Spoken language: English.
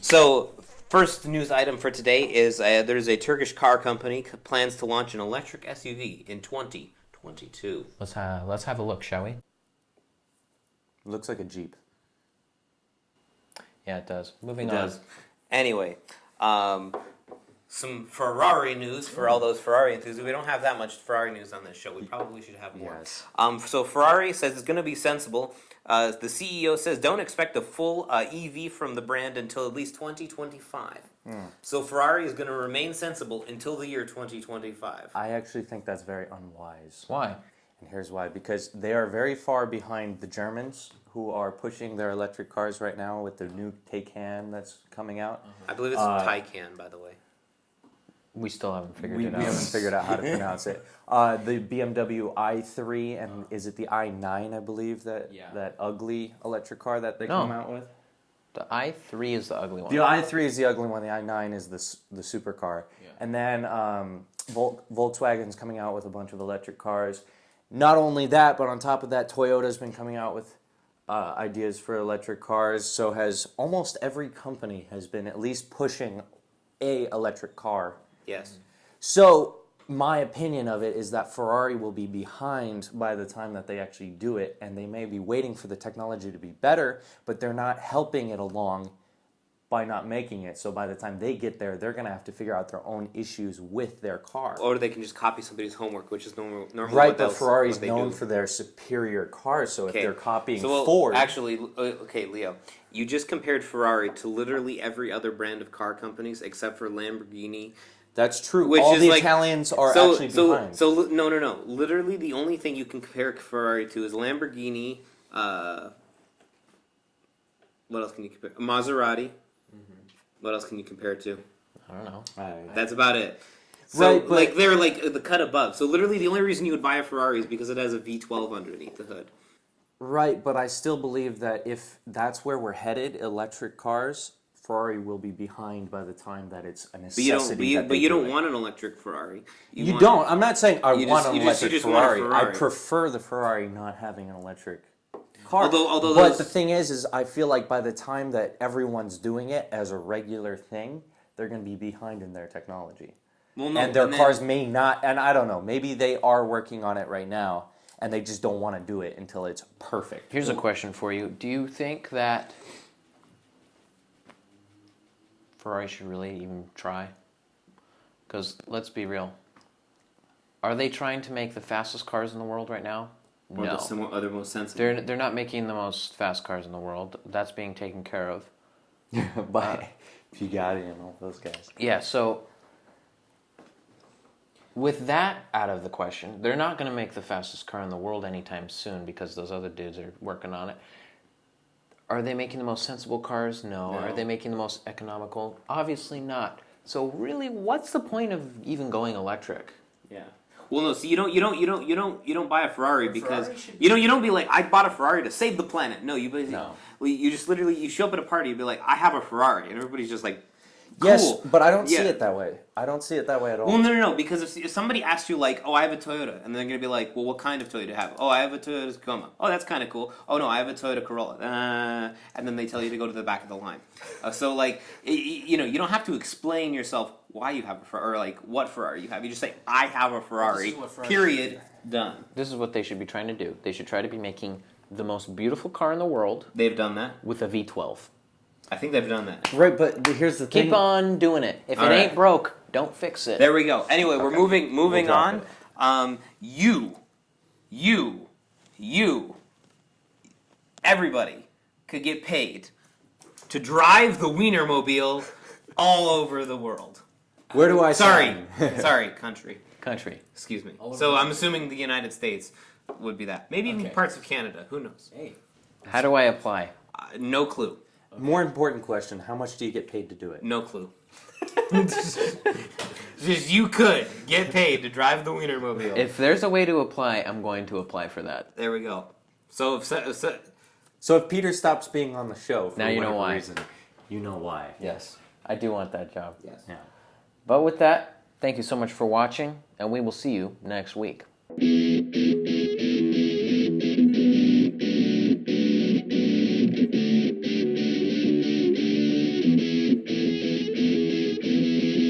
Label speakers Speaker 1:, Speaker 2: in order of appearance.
Speaker 1: So, first news item for today is there's a Turkish car company plans to launch an electric SUV in 2022.
Speaker 2: Let's have a look, shall we?
Speaker 3: Looks like a Jeep.
Speaker 2: Yeah, it does. Moving
Speaker 1: It
Speaker 2: on.
Speaker 1: does. Anyway, some Ferrari news for all those Ferrari enthusiasts. We don't have that much Ferrari news on this show. We probably should have more.
Speaker 3: Yes.
Speaker 1: So Ferrari says it's going to be sensible. The CEO says don't expect a full EV from the brand until at least 2025. So Ferrari is going to remain sensible until the year 2025.
Speaker 3: I actually think that's very unwise.
Speaker 2: Why?
Speaker 3: And here's why. Because they are very far behind the Germans, who are pushing their electric cars right now with the new Taycan that's coming out.
Speaker 1: I believe it's Taycan, by the way.
Speaker 2: We still haven't figured
Speaker 3: We
Speaker 2: it out.
Speaker 3: haven't figured out how to pronounce it. The BMW i3 and is it the i9, I believe, that ugly electric car that they come out with?
Speaker 2: The i3 is the ugly one.
Speaker 3: The i3 is the ugly one. The i9 is the supercar.
Speaker 2: Yeah.
Speaker 3: And then Volkswagen's coming out with a bunch of electric cars. Not only that, but on top of that, Toyota's been coming out with ideas for electric cars. So has almost every company has been at least pushing a electric car.
Speaker 1: Yes.
Speaker 3: So my opinion of it is that Ferrari will be behind by the time that they actually do it, and they may be waiting for the technology to be better, but they're not helping it along by not making it. So by the time they get there, they're going to have to figure out their own issues with their car.
Speaker 1: Or they can just copy somebody's homework, which is normally
Speaker 3: Right, but Ferrari's known for their superior cars, so if they're copying Ford...
Speaker 1: Actually, okay, Leo, you just compared Ferrari to literally every other brand of car companies except for Lamborghini.
Speaker 3: That's true.
Speaker 1: Which
Speaker 3: all
Speaker 1: is
Speaker 3: the
Speaker 1: like,
Speaker 3: Italians are actually behind.
Speaker 1: So no. Literally, the only thing you can compare Ferrari to is Lamborghini. What else can you compare? Maserati. What else can you compare it to?
Speaker 2: I don't know.
Speaker 1: That's about it. So,
Speaker 3: Right, but-
Speaker 1: like they're like the cut above. So literally, the only reason you would buy a Ferrari is because it has a V12 underneath the hood.
Speaker 3: Right, but I still believe that if that's where we're headed, electric cars, Ferrari will be behind by the time that it's a necessity.
Speaker 1: But you don't want an electric Ferrari.
Speaker 3: You don't. I'm not saying I want an
Speaker 1: you
Speaker 3: electric
Speaker 1: just want a
Speaker 3: Ferrari. I
Speaker 1: Ferrari.
Speaker 3: prefer the Ferrari not having an electric car.
Speaker 1: Although
Speaker 3: but
Speaker 1: those-
Speaker 3: the thing is I feel like by the time that everyone's doing it as a regular thing, they're going to be behind in their technology.
Speaker 1: Well, no,
Speaker 3: and their
Speaker 1: then-
Speaker 3: cars may not, and I don't know, maybe they are working on it right now, and they just don't want to do it until it's perfect.
Speaker 2: Here's a question for you. Do you think that Ferrari should really even try? Because let's be real. Are they trying to make the fastest cars in the world right now?
Speaker 1: Or
Speaker 2: No.
Speaker 1: the other most sensible.
Speaker 2: They're not making the most fast cars in the world. That's being taken care of.
Speaker 3: By Bugatti and all those guys.
Speaker 2: Yeah, so with that out of the question, they're not going to make the fastest car in the world anytime soon because those other dudes are working on it. Are they making the most sensible cars? No. Are they making the most economical? Obviously not. So really, what's the point of even going electric?
Speaker 1: Yeah. Well, no. So you don't buy a Ferrari because you don't be like, I bought a Ferrari to save the planet. No, you just literally you show up at a party and be like, I have a Ferrari, and everybody's just like, cool.
Speaker 3: Yes, but I don't see it that way. I don't see it that way at all.
Speaker 1: Well, no. Because if somebody asks you like, oh, I have a Toyota, and they're gonna be like, well, what kind of Toyota do you have? Oh, I have a Toyota Tacoma. Oh, that's kind of cool. Oh no, I have a Toyota Corolla. And then they tell you to go to the back of the line. So like, you don't have to explain yourself why you have a Ferrari or like what Ferrari you have. You just say, I have a Ferrari. Period. Done.
Speaker 2: This is what they should be trying to do. They should try to be making the most beautiful car in the world
Speaker 1: They've done that.
Speaker 2: with a V12.
Speaker 1: I think they've done that.
Speaker 3: Right, but here's the thing.
Speaker 2: Keep on doing it. If
Speaker 1: All
Speaker 2: it
Speaker 1: right.
Speaker 2: ain't broke, don't fix it.
Speaker 1: There we go. Anyway, we're moving
Speaker 3: We'll drop
Speaker 1: on. Everybody could get paid to drive the Wienermobile all over the world.
Speaker 3: Where do I
Speaker 1: Sorry,
Speaker 3: sign?
Speaker 1: country.
Speaker 2: Country.
Speaker 1: Excuse me. So I'm assuming the United States would be that. Maybe even parts of Canada. Who knows?
Speaker 2: How do I apply?
Speaker 1: No clue.
Speaker 3: More important question, how much do you get paid to do it?
Speaker 1: No clue. Just you could get paid to drive the Wienermobile.
Speaker 2: If there's a way to apply, I'm going to apply for that.
Speaker 1: There we go. So
Speaker 3: So if Peter stops being on the show for
Speaker 2: Now you know
Speaker 3: whatever
Speaker 2: why.
Speaker 3: reason, you know why.
Speaker 2: Yes. I do want that job.
Speaker 1: yes.
Speaker 3: Yeah.
Speaker 2: But with that, thank you so much for watching, and we will see you next week.